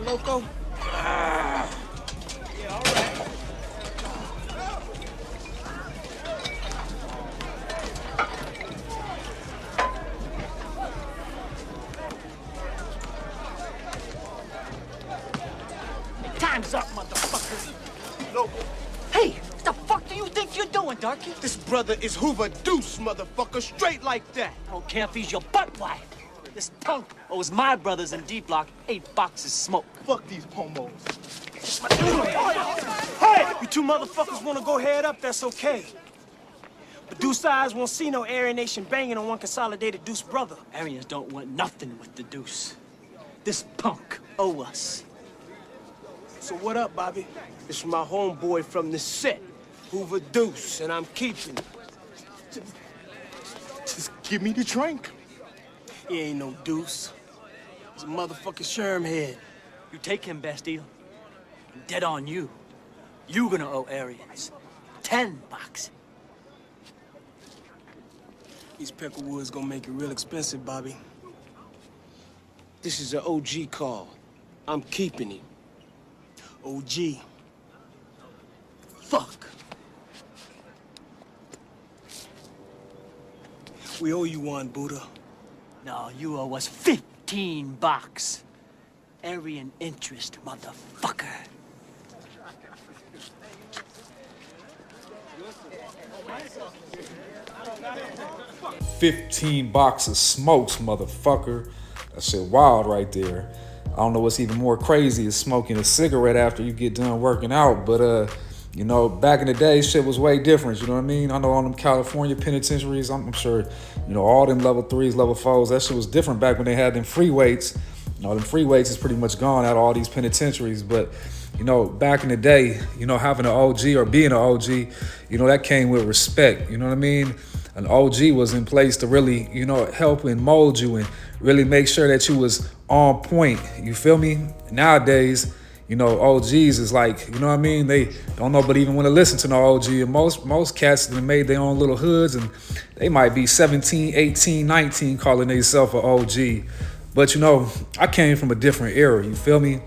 loco? Yeah, all right. Time's up, motherfucker. Loco, Hey, what the fuck do you think you're doing, Darky? this brother is Hoover Deuce, motherfucker, straight like that. I don't care if he's your butt wife. This punk owes my brothers in D Block 8 boxes smoke. Fuck these pomos. Hey, you two motherfuckers want to go head up, that's okay. But Deuce Eyes won't see no Aryan Nation banging on one consolidated Deuce brother. Aryans don't want nothing with the deuce. This punk owe us. So what up, Bobby? It's my homeboy from the set, Hoover Deuce, and I'm keeping it. Just give me the drink. He ain't no Deuce. He's a motherfucking Sherm head. You take him, Bastille. I'm dead on you. You gonna owe Aryans 10 boxes. These Peckerwoods gonna make it real expensive, Bobby. This is an OG call. I'm keeping him. OG. Fuck. We owe you one, Buddha. No, you owe us 15 bucks. Aryan interest, motherfucker. $15 of smokes, motherfucker. That shit wild right there. I don't know what's even more crazy is smoking a cigarette after you get done working out. But, you know, back in the day, shit was way different. You know what I mean? I know on them California penitentiaries, I'm sure, you know, all them level 3s, level 4s, that shit was different back when they had them free weights. You know, them free weights is pretty much gone out of all these penitentiaries. But, you know, back in the day, you know, having an OG or being an OG, you know, that came with respect. You know what I mean? An OG was in place to really, you know, help and mold you and really make sure that you was on point. You feel me? Nowadays, you know, OGs is like, you know what I mean? They don't know but even want to listen to no OG. And most cats that made their own little hoods and they might be 17, 18, 19 calling themselves an OG. But, you know, I came from a different era. You feel me?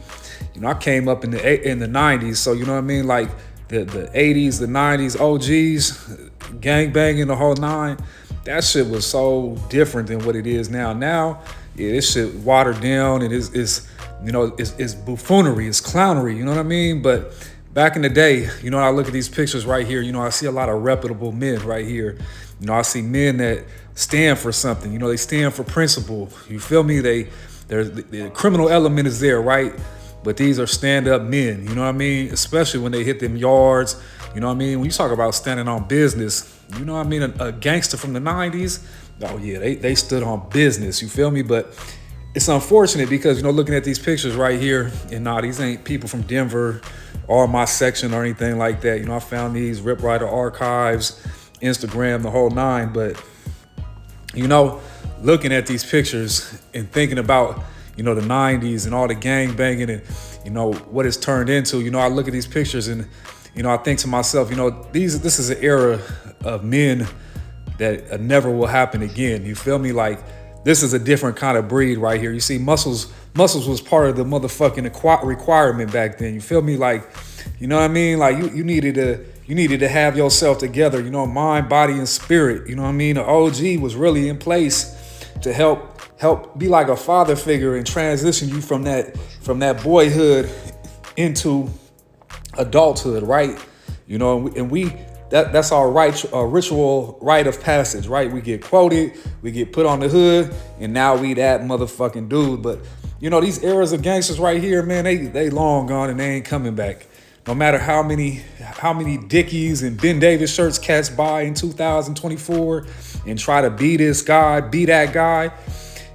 You know, I came up in the 90s. So, you know what I mean? Like the 80s, the 90s, OGs, gang banging, the whole nine. That shit was so different than what it is now. Now, yeah, this shit watered down and it's you know, it's buffoonery, it's clownery, you know what I mean? But back in the day, you know, I look at these pictures right here, you know, I see a lot of reputable men right here. You know, I see men that stand for something, you know, they stand for principle. You feel me? The criminal element is there, right? But these are stand-up men, you know what I mean? Especially when they hit them yards, you know what I mean? When you talk about standing on business, you know what I mean? A gangster from the 90s, oh yeah, they stood on business, you feel me? But it's unfortunate because, you know, looking at these pictures right here, and nah, these ain't people from Denver or my section or anything like that. You know, I found these Rip Rider archives, Instagram, the whole nine. But, you know, looking at these pictures and thinking about, you know, the 90s and all the gang banging and, you know, what it's turned into, you know, I look at these pictures and, you know, I think to myself, you know, this is an era of men that never will happen again. You feel me? Like, this is a different kind of breed right here. You see, muscles was part of the motherfucking requirement back then. You feel me? Like, you know what I mean? Like you needed to have yourself together, you know, mind, body, and spirit. You know what I mean? The OG was really in place to help be like a father figure and transition you from that boyhood into adulthood, right? You know, and that's our ritual rite of passage, right? We get quoted, we get put on the hood, and now we that motherfucking dude. But, you know, these eras of gangsters right here, man, they long gone and they ain't coming back. No matter how many Dickies and Ben Davis shirts cats buy in 2024 and try to be this guy, be that guy,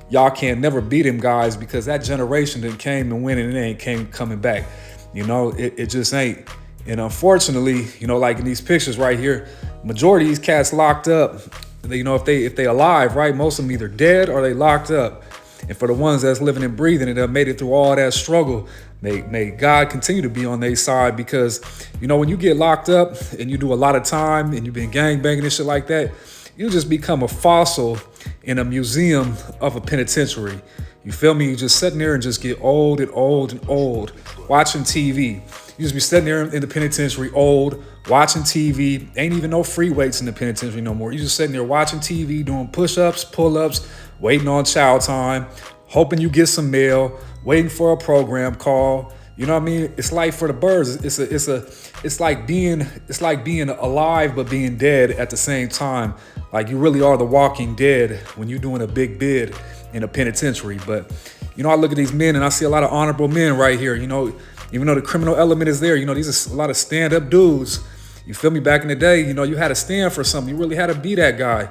y'all can't never beat them guys because that generation that came and went and it ain't coming back. You know, it just ain't. And unfortunately, you know, like in these pictures right here, majority of these cats locked up. You know, if they alive, right? Most of them either dead or they locked up. And for the ones that's living and breathing and have made it through all that struggle, may God continue to be on their side because, you know, when you get locked up and you do a lot of time and you've been gang banging and shit like that, you just become a fossil in a museum of a penitentiary. You feel me? You just sitting there and just get old and old and old watching TV. You just be sitting there in the penitentiary, old, watching TV. Ain't even no free weights in the penitentiary no more. You just sitting there watching TV, doing push-ups, pull-ups, waiting on chow time, hoping you get some mail, waiting for a program call. You know what I mean? It's life for the birds. It's like being alive but being dead at the same time. Like you really are the walking dead when you're doing a big bid in a penitentiary. But you know, I look at these men and I see a lot of honorable men right here. You know, even though the criminal element is there, you know, these are a lot of stand-up dudes. You feel me? Back in the day, you know, you had to stand for something. You really had to be that guy.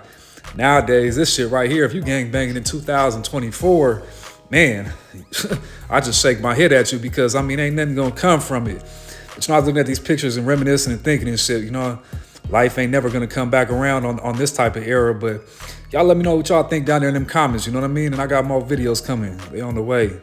Nowadays, this shit right here, if you gang banging in 2024, man, I just shake my head at you because, I mean, ain't nothing gonna come from it. But you know, I was looking at these pictures and reminiscing and thinking and shit, you know, life ain't never gonna come back around on this type of era. But y'all let me know what y'all think down there in them comments, you know what I mean? And I got more videos coming. They on the way.